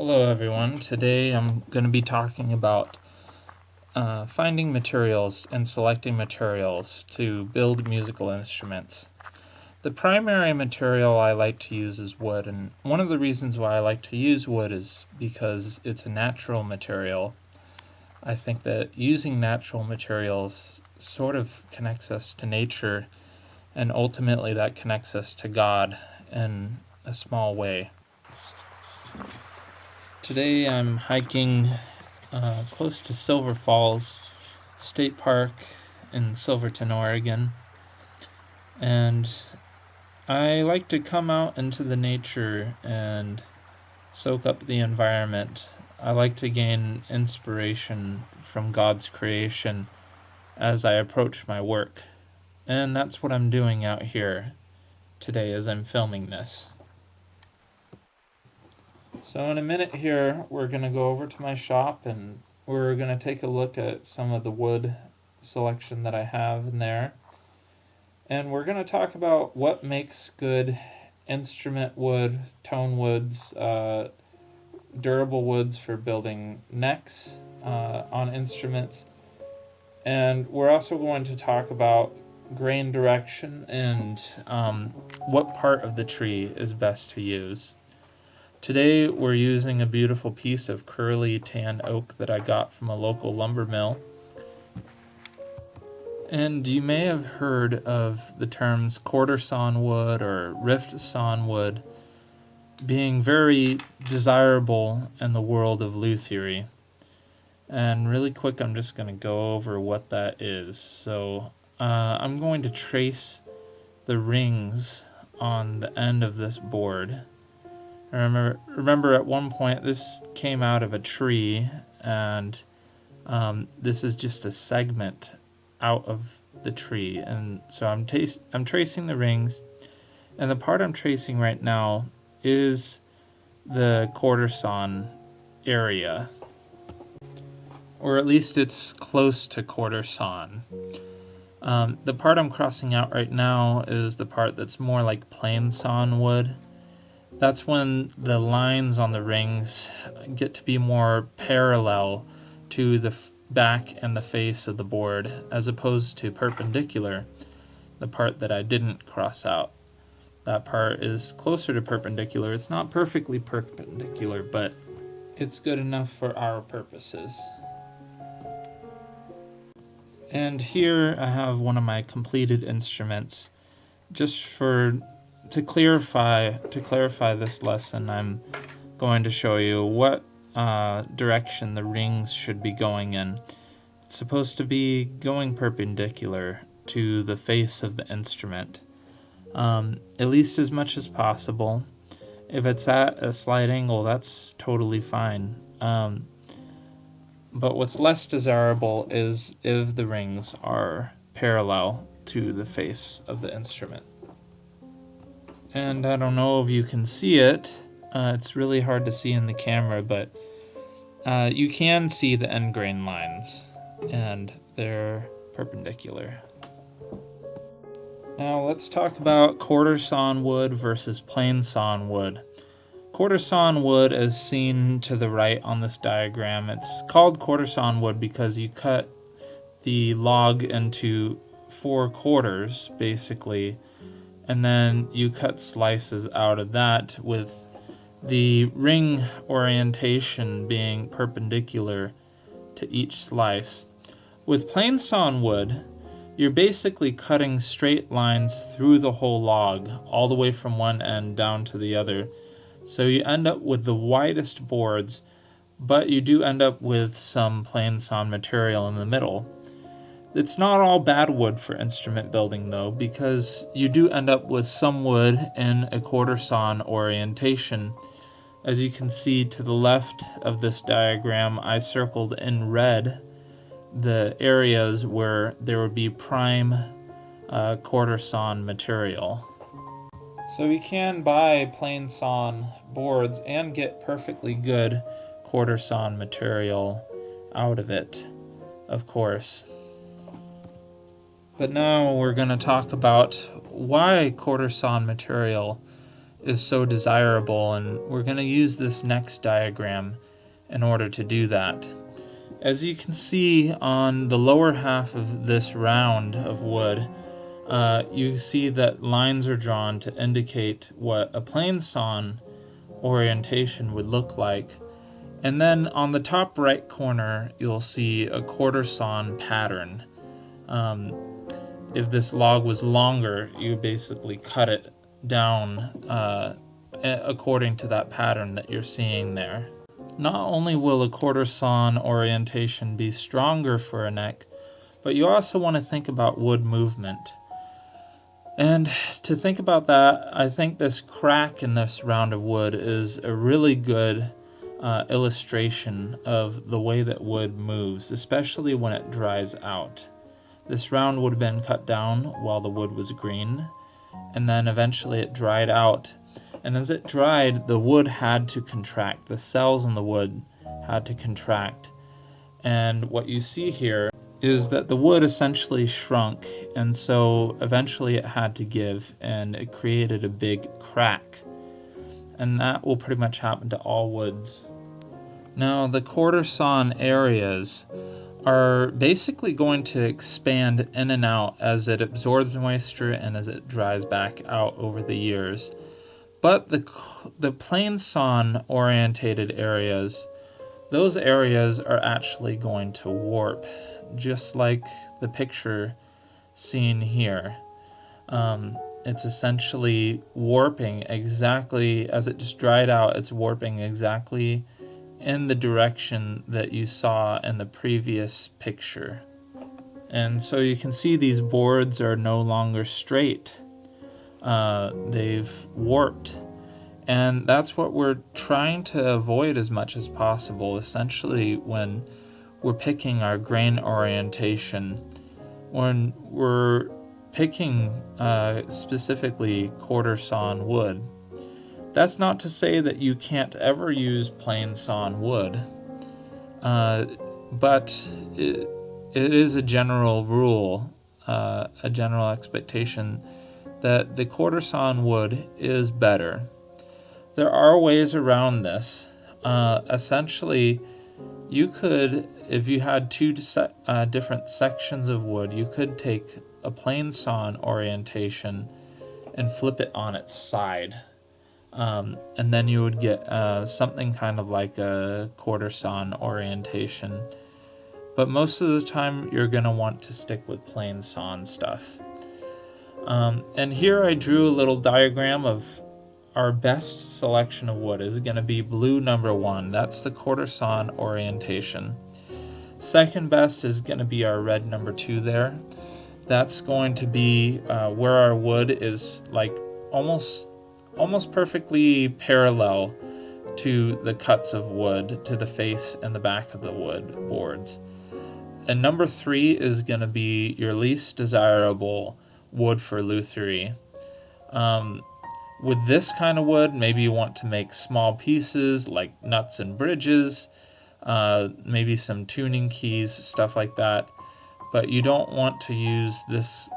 Hello everyone. Today I'm going to be talking about finding materials and selecting materials to build musical instruments. The primary material I like to use is wood, and one of the reasons why I like to use wood is because it's a natural material. I think that using natural materials sort of connects us to nature, and ultimately that connects us to God in a small way. Today I'm hiking close to Silver Falls State Park in Silverton, Oregon, and I like to come out into the nature and soak up the environment. I like to gain inspiration from God's creation as I approach my work, and that's what I'm doing out here today as I'm filming this. So in a minute here, we're going to go over to my shop and we're going to take a look at some of the wood selection that I have in there. And we're going to talk about what makes good instrument wood, tone woods, durable woods for building necks on instruments. And we're also going to talk about grain direction and what part of the tree is best to use. Today we're using a beautiful piece of curly tan oak that I got from a local lumber mill. And you may have heard of the terms quarter sawn wood or rift sawn wood being very desirable in the world of luthiery. And really quick, I'm just going to go over what that is. So I'm going to trace the rings on the end of this board. Remember at one point this came out of a tree, and this is just a segment out of the tree, and so I'm tracing the rings, and the part I'm tracing right now is the quarter sawn area, or at least it's close to quarter sawn. The part I'm crossing out right now is the part that's more like plain sawn wood. That's when the lines on the rings get to be more parallel to the back and the face of the board, as opposed to perpendicular, the part that I didn't cross out. That part is closer to perpendicular. It's not perfectly perpendicular, but it's good enough for our purposes. And here I have one of my completed instruments. Just to clarify this lesson, I'm going to show you what direction the rings should be going in. It's supposed to be going perpendicular to the face of the instrument, at least as much as possible. If it's at a slight angle, that's totally fine. But what's less desirable is if the rings are parallel to the face of the instrument. And I don't know if you can see it. It's really hard to see in the camera, but you can see the end grain lines, and they're perpendicular. Now let's talk about quarter sawn wood versus plain sawn wood. Quarter sawn wood, as seen to the right on this diagram, it's called quarter sawn wood because you cut the log into 4 quarters, basically, and then you cut slices out of that, with the ring orientation being perpendicular to each slice. With plain sawn wood, you're basically cutting straight lines through the whole log, all the way from one end down to the other. So you end up with the widest boards, but you do end up with some plain sawn material in the middle. It's not all bad wood for instrument building, though, because you do end up with some wood in a quarter sawn orientation. As you can see to the left of this diagram, I circled in red the areas where there would be prime quarter sawn material. So you can buy plain sawn boards and get perfectly good quarter sawn material out of it, of course. But now we're going to talk about why quarter sawn material is so desirable, and we're going to use this next diagram in order to do that. As you can see on the lower half of this round of wood, you see that lines are drawn to indicate what a plane sawn orientation would look like. And then on the top right corner, you'll see a quarter sawn pattern. If this log was longer, you basically cut it down according to that pattern that you're seeing there. Not only will a quarter sawn orientation be stronger for a neck, but you also want to think about wood movement. And to think about that, I think this crack in this round of wood is a really good illustration of the way that wood moves, especially when it dries out. This round would have been cut down while the wood was green, and then eventually it dried out. And as it dried, the wood had to contract. The cells in the wood had to contract. And what you see here is that the wood essentially shrunk, and so eventually it had to give, and it created a big crack. And that will pretty much happen to all woods. Now, the quarter sawn areas are basically going to expand in and out as it absorbs moisture and as it dries back out over the years. But the plane sawn orientated areas, those areas are actually going to warp, just like the picture seen here. It's essentially warping exactly, as it just dried out, it's warping exactly in the direction that you saw in the previous picture. And so you can see these boards are no longer straight. They've warped. And that's what we're trying to avoid as much as possible, essentially, when we're picking our grain orientation. When we're picking specifically quarter sawn wood, that's not to say that you can't ever use plane sawn wood, but it is a general rule, a general expectation that the quarter sawn wood is better. There are ways around this. Essentially, you could, if you had two different sections of wood, you could take a plane sawn orientation and flip it on its side. And then you would get something kind of like a quarter sawn orientation. But most of the time, you're going to want to stick with plane sawn stuff. And here I drew a little diagram of our best selection of wood is going to be blue number 1. That's the quarter sawn orientation. Second best is going to be our red number 2 there. That's going to be where our wood is like almost perfectly parallel to the cuts of wood, to the face and the back of the wood boards. And number 3 is going to be your least desirable wood for lutherie. With this kind of wood, maybe you want to make small pieces like nuts and bridges, maybe some tuning keys, stuff like that. But you don't want to use this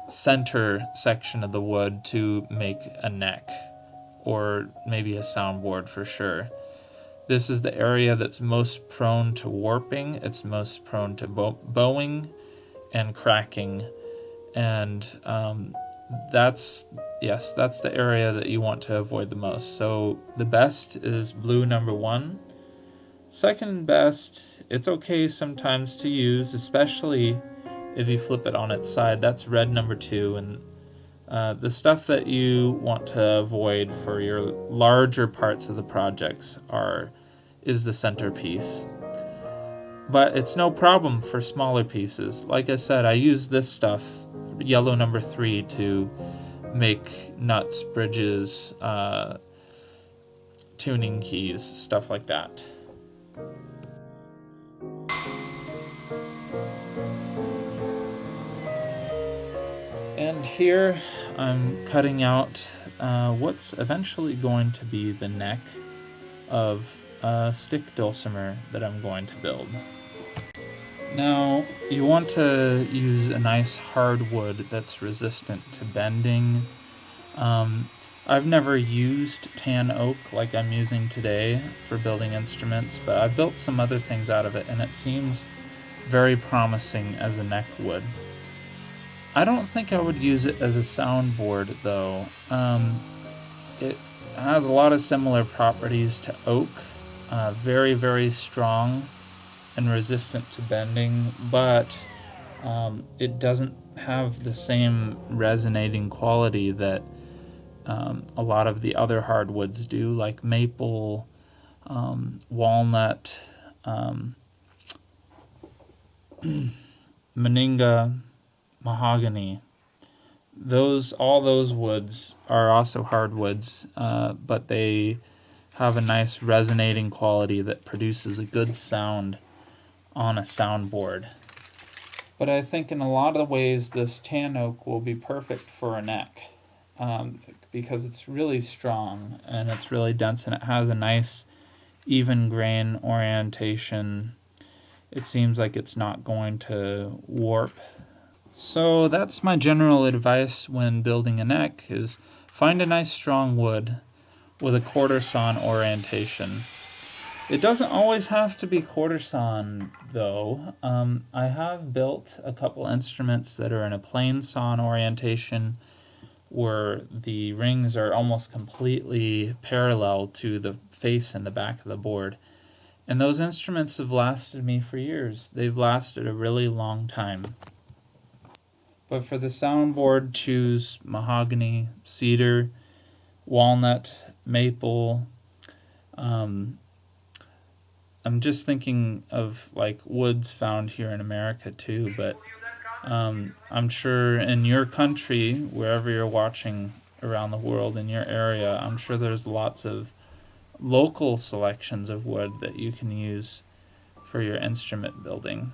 center section of the wood to make a neck or maybe a soundboard for sure. This is the area that's most prone to warping. It's most prone to bowing and cracking. And that's the area that you want to avoid the most. So the best is blue number 1. Second best, it's okay sometimes to use, especially if you flip it on its side. That's red number 2. And the stuff that you want to avoid for your larger parts of the projects is the centerpiece. But it's no problem for smaller pieces. Like I said, I use this stuff, yellow number 3, to make nuts, bridges, tuning keys, stuff like that. And here I'm cutting out what's eventually going to be the neck of a stick dulcimer that I'm going to build. Now, you want to use a nice hardwood that's resistant to bending. I've never used tan oak like I'm using today for building instruments, but I've built some other things out of it, and it seems very promising as a neck wood. I don't think I would use it as a soundboard, though. It has a lot of similar properties to oak, very, very strong and resistant to bending, but it doesn't have the same resonating quality that a lot of the other hardwoods do, like maple, walnut, moringa, mahogany. All those woods are also hardwoods, but they have a nice resonating quality that produces a good sound on a soundboard. But I think in a lot of ways this tan oak will be perfect for a neck, because it's really strong and it's really dense and it has a nice even grain orientation. It seems like it's not going to warp. So that's my general advice when building a neck, is find a nice strong wood with a quarter sawn orientation. It doesn't always have to be quarter sawn, though. I have built a couple instruments that are in a plain sawn orientation where the rings are almost completely parallel to the face and the back of the board. And those instruments have lasted me for years. They've lasted a really long time. But for the soundboard, choose mahogany, cedar, walnut, maple. I'm just thinking of like woods found here in America too, but I'm sure in your country, wherever you're watching around the world, in your area, I'm sure there's lots of local selections of wood that you can use for your instrument building.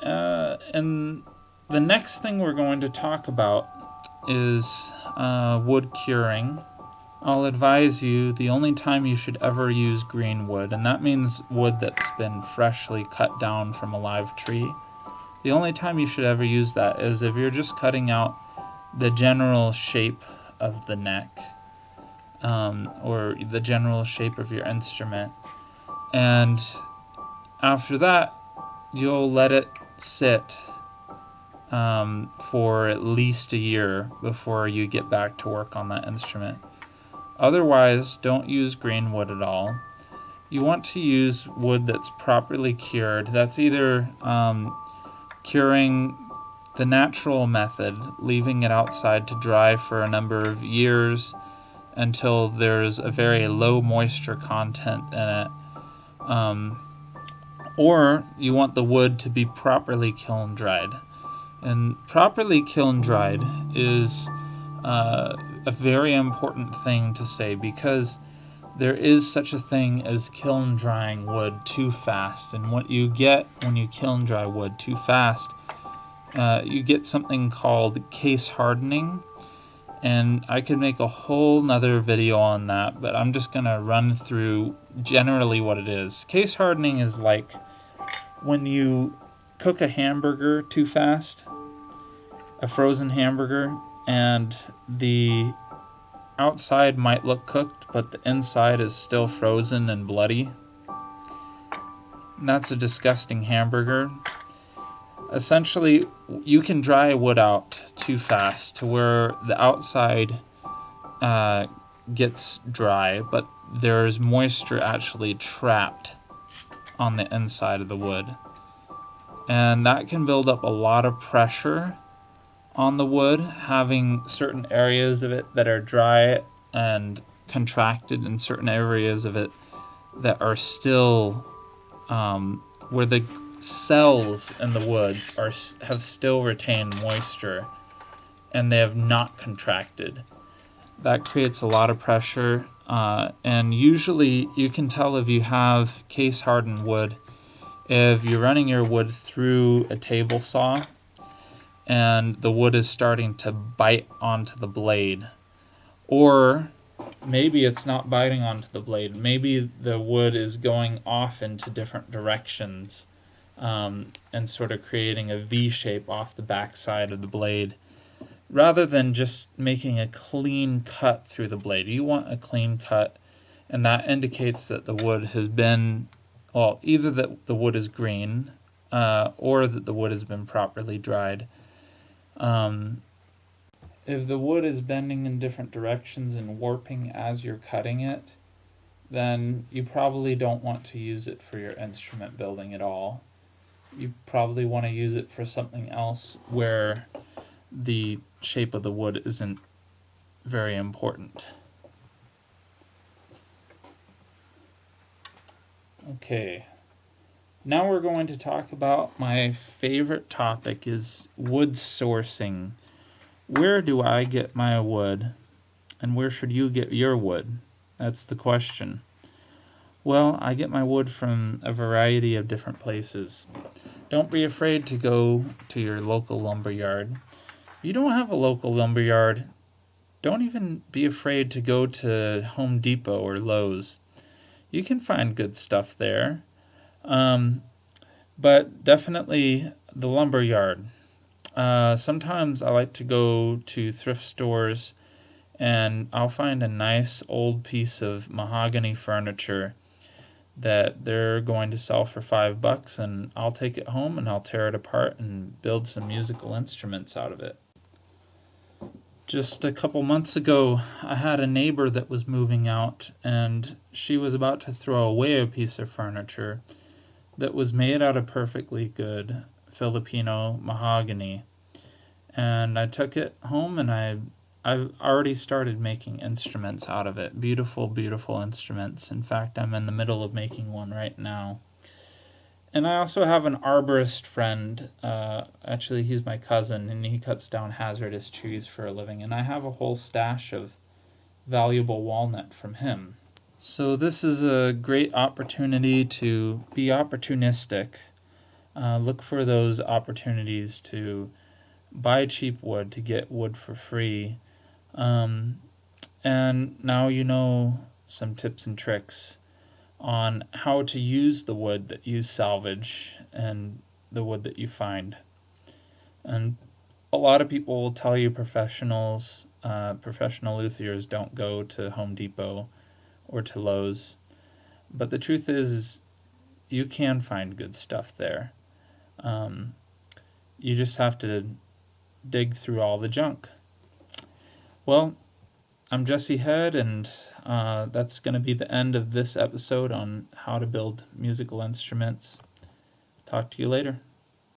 And the next thing we're going to talk about is wood curing. I'll advise you the only time you should ever use green wood, and that means wood that's been freshly cut down from a live tree. The only time you should ever use that is if you're just cutting out the general shape of the neck, or the general shape of your instrument. And after that, you'll let it sit for at least a year before you get back to work on that instrument. Otherwise, don't use green wood at all. You want to use wood that's properly cured. That's either curing the natural method, leaving it outside to dry for a number of years until there's a very low moisture content in it. Or you want the wood to be properly kiln dried. And properly kiln dried is a very important thing to say, because there is such a thing as kiln drying wood too fast. And what you get when you kiln dry wood too fast, you get something called case hardening. And I could make a whole nother video on that, but I'm just going to run through generally what it is. Case hardening is like when you cook a hamburger too fast, a frozen hamburger, and the outside might look cooked, but the inside is still frozen and bloody. And that's a disgusting hamburger. Essentially, you can dry wood out too fast to where the outside gets dry, but there's moisture actually trapped on the inside of the wood. And that can build up a lot of pressure on the wood, having certain areas of it that are dry and contracted, and certain areas of it that are still where the cells in the wood have still retained moisture and they have not contracted. That creates a lot of pressure, and usually you can tell if you have case hardened wood if you're running your wood through a table saw and the wood is starting to bite onto the blade. Or maybe it's not biting onto the blade. Maybe the wood is going off into different directions, and sort of creating a V shape off the back side of the blade. rather than just making a clean cut through the blade. You want a clean cut, and that indicates that the wood has been, well, either that the wood is green or that the wood has been properly dried. If the wood is bending in different directions and warping as you're cutting it, then you probably don't want to use it for your instrument building at all. You probably want to use it for something else where the shape of the wood isn't very important. Okay, now we're going to talk about my favorite topic is wood sourcing. Where do I get my wood, and where should you get your wood? That's the question. Well, I get my wood from a variety of different places. Don't be afraid to go to your local lumber yard. If you don't have a local lumber yard, don't even be afraid to go to Home Depot or Lowe's. You can find good stuff there. But definitely the lumber yard. Sometimes I like to go to thrift stores and I'll find a nice old piece of mahogany furniture that they're going to sell for $5, and I'll take it home and I'll tear it apart and build some musical instruments out of it. Just a couple months ago, I had a neighbor that was moving out, and she was about to throw away a piece of furniture that was made out of perfectly good Filipino mahogany. And I took it home and I've already started making instruments out of it. Beautiful, beautiful instruments. In fact, I'm in the middle of making one right now. And I also have an arborist friend. Actually, he's my cousin, and he cuts down hazardous trees for a living. And I have a whole stash of valuable walnut from him. So this is a great opportunity to be opportunistic. Look for those opportunities to buy cheap wood, to get wood for free. And now you know some tips and tricks on how to use the wood that you salvage and the wood that you find. And a lot of people will tell you professional luthiers don't go to Home Depot or to Lowe's. But the truth is you can find good stuff there. You just have to dig through all the junk. Well, I'm Jesse Head, and that's going to be the end of this episode on how to build musical instruments. Talk to you later.